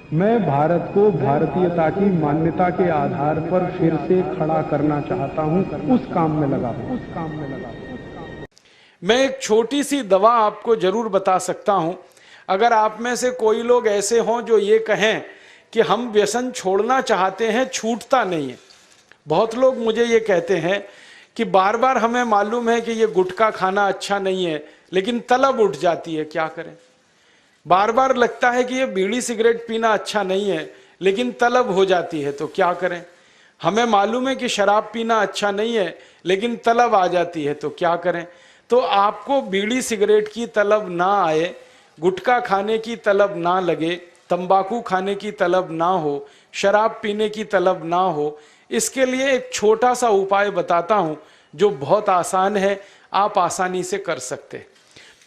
मैं भारत को भारतीयता की मान्यता के आधार पर फिर से खड़ा करना चाहता हूं, उस काम में लगा हूं। मैं एक छोटी सी दवा आपको जरूर बता सकता हूं। अगर आप में से कोई लोग ऐसे हों जो ये कहें कि हम व्यसन छोड़ना चाहते हैं, छूटता नहीं है। बहुत लोग मुझे ये कहते हैं कि बार बार हमें मालूम है कि ये गुटखा खाना अच्छा नहीं है, लेकिन तलब उठ जाती है, क्या करें। बार बार लगता है कि ये बीड़ी सिगरेट पीना अच्छा नहीं है, लेकिन तलब हो जाती है, तो क्या करें। हमें मालूम है कि शराब पीना अच्छा नहीं है, लेकिन तलब आ जाती है, तो क्या करें। तो आपको बीड़ी सिगरेट की तलब ना आए, गुटखा खाने की तलब ना लगे, तंबाकू खाने की तलब ना हो, शराब पीने की तलब ना हो, इसके लिए एक छोटा सा उपाय बताता हूं जो बहुत आसान है, आप आसानी से कर सकते हैं।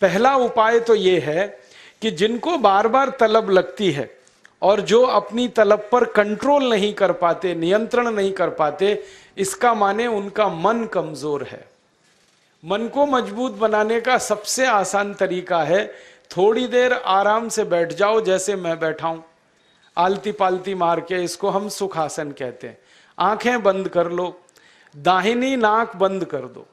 पहला उपाय तो ये है कि जिनको बार बार तलब लगती है और जो अपनी तलब पर कंट्रोल नहीं कर पाते, नियंत्रण नहीं कर पाते, इसका माने उनका मन कमजोर है। मन को मजबूत बनाने का सबसे आसान तरीका है, थोड़ी देर आराम से बैठ जाओ, जैसे मैं बैठा हूं, आलती पालती मार के, इसको हम सुखासन कहते हैं। आंखें बंद कर लो, दाहिनी नाक बंद कर दो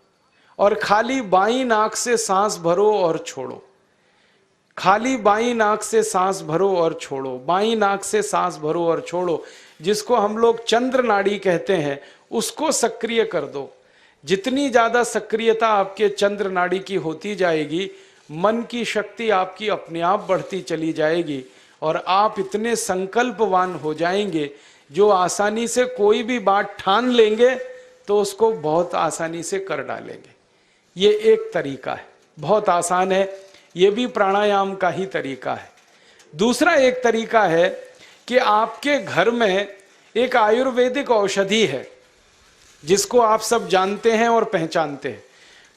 और खाली बाईं नाक से सांस भरो और छोड़ो। खाली बाईं नाक से सांस भरो और छोड़ो, बाईं नाक से सांस भरो और छोड़ो। जिसको हम लोग चंद्र नाड़ी कहते हैं, उसको सक्रिय कर दो। जितनी ज्यादा सक्रियता आपके चंद्र नाड़ी की होती जाएगी, मन की शक्ति आपकी अपने आप बढ़ती चली जाएगी और आप इतने संकल्पवान हो जाएंगे जो आसानी से कोई भी बात ठान लेंगे तो उसको बहुत आसानी से कर डालेंगे। ये एक तरीका है, बहुत आसान है, ये भी प्राणायाम का ही तरीका है। दूसरा एक तरीका है कि आपके घर में एक आयुर्वेदिक औषधि है जिसको आप सब जानते हैं और पहचानते हैं।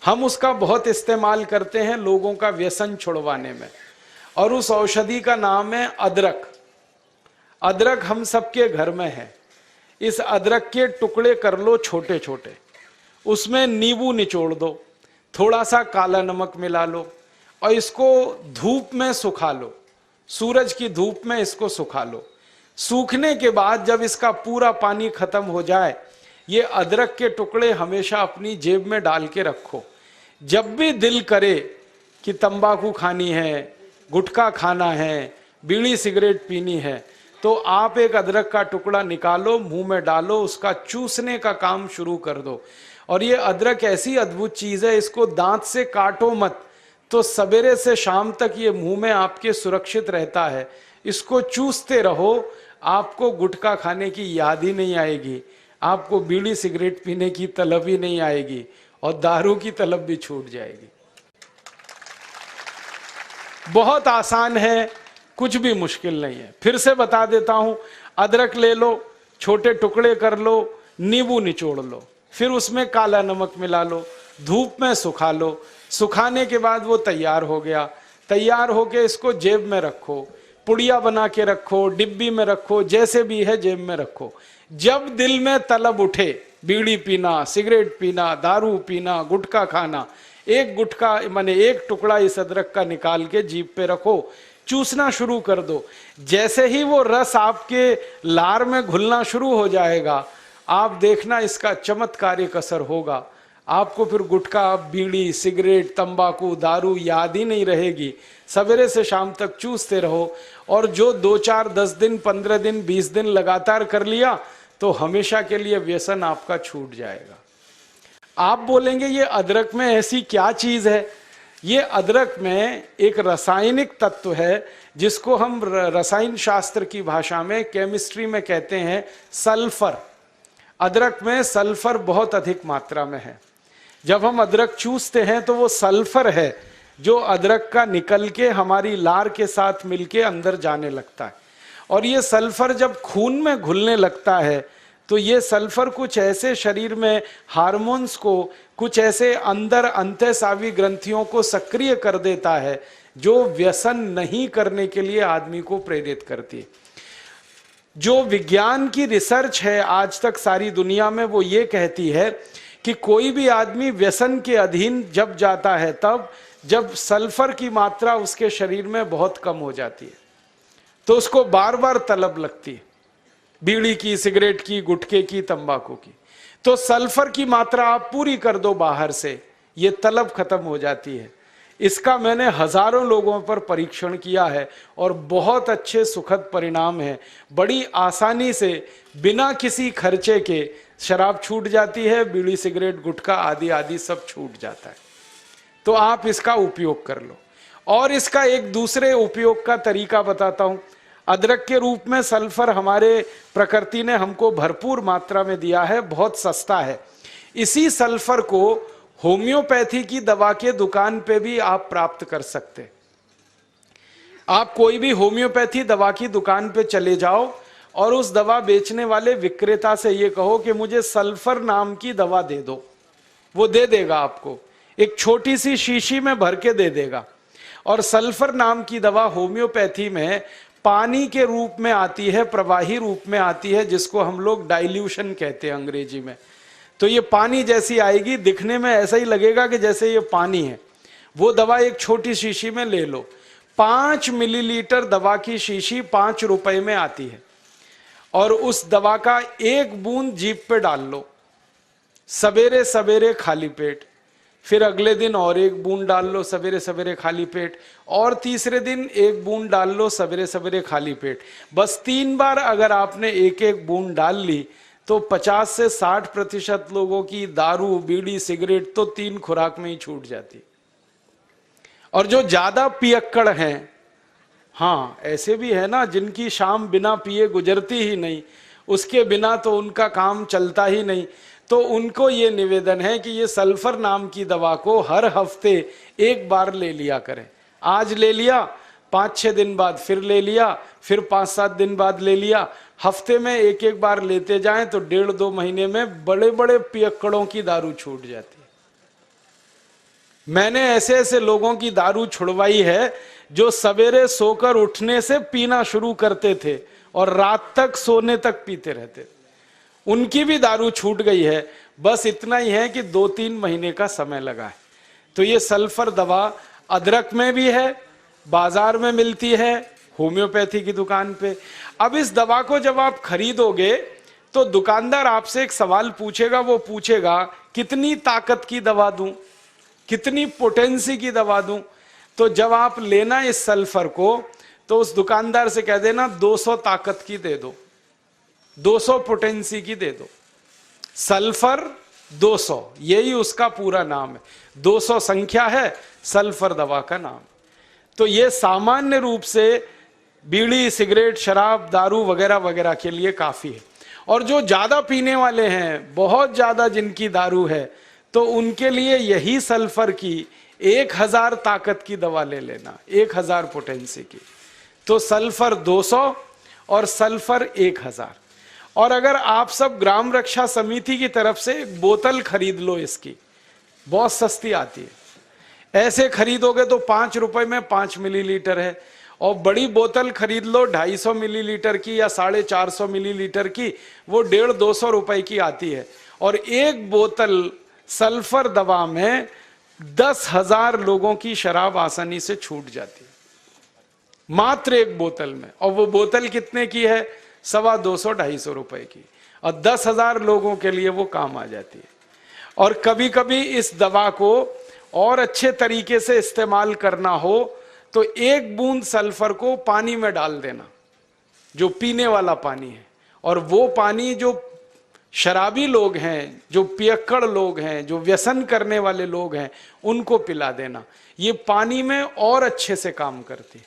हम उसका बहुत इस्तेमाल करते हैं लोगों का व्यसन छुड़वाने में, और उस औषधि का नाम है अदरक। अदरक हम सबके घर में है। इस अदरक के टुकड़े कर लो छोटे छोटे, उसमें नींबू निचोड़ दो, थोड़ा सा काला नमक मिला लो और इसको धूप में सुखा लो, सूरज की धूप में इसको सुखा लो। सूखने के बाद जब इसका पूरा पानी खत्म हो जाए, ये अदरक के टुकड़े हमेशा अपनी जेब में डाल के रखो। जब भी दिल करे कि तंबाकू खानी है, गुटखा खाना है, बीड़ी सिगरेट पीनी है, तो आप एक अदरक का टुकड़ा निकालो, मुंह में डालो, उसका चूसने का काम शुरू कर दो। और ये अदरक ऐसी अद्भुत चीज है, इसको दांत से काटो मत, तो सवेरे से शाम तक ये मुंह में आपके सुरक्षित रहता है। इसको चूसते रहो, आपको गुटखा खाने की याद ही नहीं आएगी, आपको बीड़ी सिगरेट पीने की तलब ही नहीं आएगी और दारू की तलब भी छूट जाएगी। बहुत आसान है, कुछ भी मुश्किल नहीं है। फिर से बता देता हूं, अदरक ले लो, छोटे टुकड़े कर लो, नींबू निचोड़ लो, फिर उसमें काला नमक मिला लो, धूप में सुखा लो। सुखाने के बाद वो तैयार हो गया। तैयार होके इसको जेब में रखो, पुड़िया बना के रखो, डिब्बी में रखो, जैसे भी है जेब में रखो। जब दिल में तलब उठे, बीड़ी पीना, सिगरेट पीना, दारू पीना, गुटखा खाना, एक गुटखा माने एक टुकड़ा इस अदरक का निकाल के जीभ पे रखो, चूसना शुरू कर दो। जैसे ही वो रस आपके लार में घुलना शुरू हो जाएगा, आप देखना इसका चमत्कारिक असर होगा। आपको फिर गुटखा, बीड़ी, सिगरेट, तंबाकू, दारू याद ही नहीं रहेगी। सवेरे से शाम तक चूसते रहो, और जो 2, 4, 10 दिन, 15 दिन, 20 दिन लगातार कर लिया तो हमेशा के लिए व्यसन आपका छूट जाएगा। आप बोलेंगे ये अदरक में ऐसी क्या चीज है? ये अदरक में एक रासायनिक तत्व है जिसको हम रसायन शास्त्र की भाषा में, केमिस्ट्री में कहते हैं सल्फर। अदरक में सल्फर बहुत अधिक मात्रा में है। जब हम अदरक चूसते हैं तो वो सल्फर है जो अदरक का निकल के हमारी लार के साथ मिलके अंदर जाने लगता है। और ये सल्फर जब खून में घुलने लगता है तो ये सल्फर कुछ ऐसे शरीर में हार्मोन्स को, कुछ ऐसे अंदर अंतःस्रावी ग्रंथियों को सक्रिय कर देता है जो व्यसन नहीं करने के लिए आदमी को प्रेरित करती है। जो विज्ञान की रिसर्च है आज तक सारी दुनिया में, वो ये कहती है कि कोई भी आदमी व्यसन के अधीन जब जाता है तब जब सल्फर की मात्रा उसके शरीर में बहुत कम हो जाती है। तो उसको बार बार तलब लगती है, बीड़ी की, सिगरेट की, गुटखे की, तंबाकू की। तो सल्फर की मात्रा आप पूरी कर दो बाहर से, ये तलब खत्म हो जाती है। इसका मैंने हजारों लोगों पर परीक्षण किया है और बहुत अच्छे सुखद परिणाम है। बड़ी आसानी से बिना किसी खर्चे के शराब छूट जाती है, बीड़ी, सिगरेट, गुटखा आदि आदि सब छूट जाता है। तो आप इसका उपयोग कर लो। और इसका एक दूसरे उपयोग का तरीका बताता हूं। अदरक के रूप में सल्फर हमारे प्रकृति ने हमको भरपूर मात्रा में दिया है, बहुत सस्ता है। इसी सल्फर को होम्योपैथी की दवा के दुकान पे भी आप प्राप्त कर सकते। आप कोई भी होम्योपैथी दवा की दुकान पे चले जाओ और उस दवा बेचने वाले विक्रेता से ये कहो कि मुझे सल्फर नाम की दवा दे दो, वो दे देगा आपको, एक छोटी सी शीशी में भर के दे देगा। और सल्फर नाम की दवा होम्योपैथी में पानी के रूप में आती है, प्रवाही रूप में आती है, जिसको हम लोग डाइल्यूशन कहते हैं अंग्रेजी में। तो ये पानी जैसी आएगी, दिखने में ऐसा ही लगेगा कि जैसे ये पानी है। वो दवा एक छोटी शीशी में ले लो। 5 मिलीलीटर दवा की शीशी 5 रुपए में आती है। और उस दवा का 1 बूंद जीभ पे डाल लो, सवेरे सवेरे खाली पेट, फिर अगले दिन और 1 बूंद डाल लो सवेरे सवेरे खाली पेट, और तीसरे दिन 1 बूंद डाल लो सवेरे सवेरे खाली पेट। बस 3 बार अगर आपने 1-1 बूंद डाल ली तो 50 से 60% लोगों की दारू, बीड़ी, सिगरेट तो 3 खुराक में ही छूट जाती। और जो ज्यादा पियक्कड़ हैं, हाँ ऐसे भी है ना जिनकी शाम बिना पिए गुजरती ही नहीं, उसके बिना तो उनका काम चलता ही नहीं, तो उनको ये निवेदन है कि ये सल्फर नाम की दवा को हर हफ्ते 1 बार ले लिया करें। आज ले लिया, 5-6 दिन बाद फिर ले लिया, फिर 5-7 दिन बाद ले लिया। हफ्ते में 1-1 बार लेते जाएं तो 1.5-2 महीने में बड़े बड़े पियक्कड़ों की दारू छूट जाती है। मैंने ऐसे ऐसे लोगों की दारू छुड़वाई है जो सवेरे सोकर उठने से पीना शुरू करते थे और रात तक सोने तक पीते रहते, उनकी भी दारू छूट गई है। बस इतना ही है कि 2-3 महीने का समय लगा है। तो ये सल्फर दवा अदरक में भी है, बाजार में मिलती है, होम्योपैथी की दुकान पे। अब इस दवा को जब आप खरीदोगे तो दुकानदार आपसे एक सवाल पूछेगा, वो पूछेगा कितनी ताकत की दवा दूं, कितनी पोटेंसी की दवा दूं। तो जब आप लेना इस सल्फर को तो उस दुकानदार से कह देना 200 ताकत की दे दो, 200 पोटेंसी की दे दो। सल्फर 200, यही उसका पूरा नाम है। 200 संख्या है, सल्फर दवा का नाम। तो ये सामान्य रूप से बीड़ी, सिगरेट, शराब, दारू वगैरह वगैरह के लिए काफी है। और जो ज्यादा पीने वाले हैं, बहुत ज्यादा जिनकी दारू है, तो उनके लिए यही सल्फर की 1000 ताकत की दवा ले लेना, 1000 पोटेंसी की। तो सल्फर 200 और सल्फर 1000। और अगर आप सब ग्राम रक्षा समिति की तरफ से एक बोतल खरीद लो, इसकी बहुत सस्ती आती है। ऐसे खरीदोगे तो 5 रुपए में 5 मिलीलीटर है। और बड़ी बोतल खरीद लो 250 मिलीलीटर की या 450 मिलीलीटर की, वो 150-200 रुपए की आती है। और एक बोतल सल्फर दवा में 10,000 लोगों की शराब आसानी से छूट जाती है, मात्र एक बोतल में। और वो बोतल कितने की है? 250-250 रुपए की, और 10,000 लोगों के लिए वो काम आ जाती है। और कभी कभी इस दवा को और अच्छे तरीके से इस्तेमाल करना हो तो 1 बूंद सल्फर को पानी में डाल देना, जो पीने वाला पानी है, और वो पानी जो शराबी लोग हैं, जो पियक्कड़ लोग हैं, जो व्यसन करने वाले लोग हैं, उनको पिला देना। ये पानी में और अच्छे से काम करती।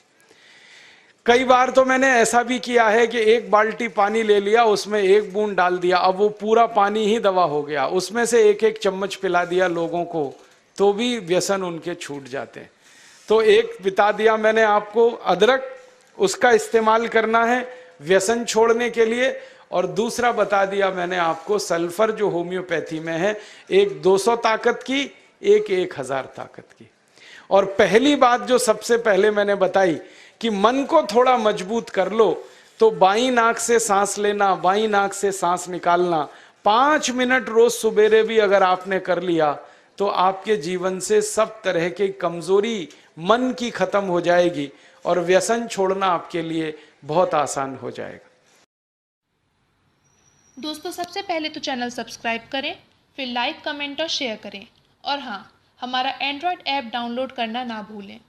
कई बार तो मैंने ऐसा भी किया है कि 1 बाल्टी पानी ले लिया, उसमें 1 बूंद डाल दिया, अब वो पूरा पानी ही दवा हो गया। उसमें से 1-1 चम्मच पिला दिया लोगों को, तो भी व्यसन उनके छूट जाते हैं। तो एक बता दिया मैंने आपको, अदरक, उसका इस्तेमाल करना है व्यसन छोड़ने के लिए। और दूसरा बता दिया मैंने आपको सल्फर, जो होम्योपैथी में है, एक 200 ताकत की, एक 1000 ताकत की। और पहली बात जो सबसे पहले मैंने बताई कि मन को थोड़ा मजबूत कर लो, तो बाईं नाक से सांस लेना, बाईं नाक से सांस निकालना 5 मिनट रोज सुबेरे भी अगर आपने कर लिया तो आपके जीवन से सब तरह की कमजोरी मन की खत्म हो जाएगी और व्यसन छोड़ना आपके लिए बहुत आसान हो जाएगा। दोस्तों, सबसे पहले तो चैनल सब्सक्राइब करें, फिर लाइक, कमेंट और शेयर करें। और हाँ, हमारा एंड्रॉयड ऐप डाउनलोड करना ना भूलें।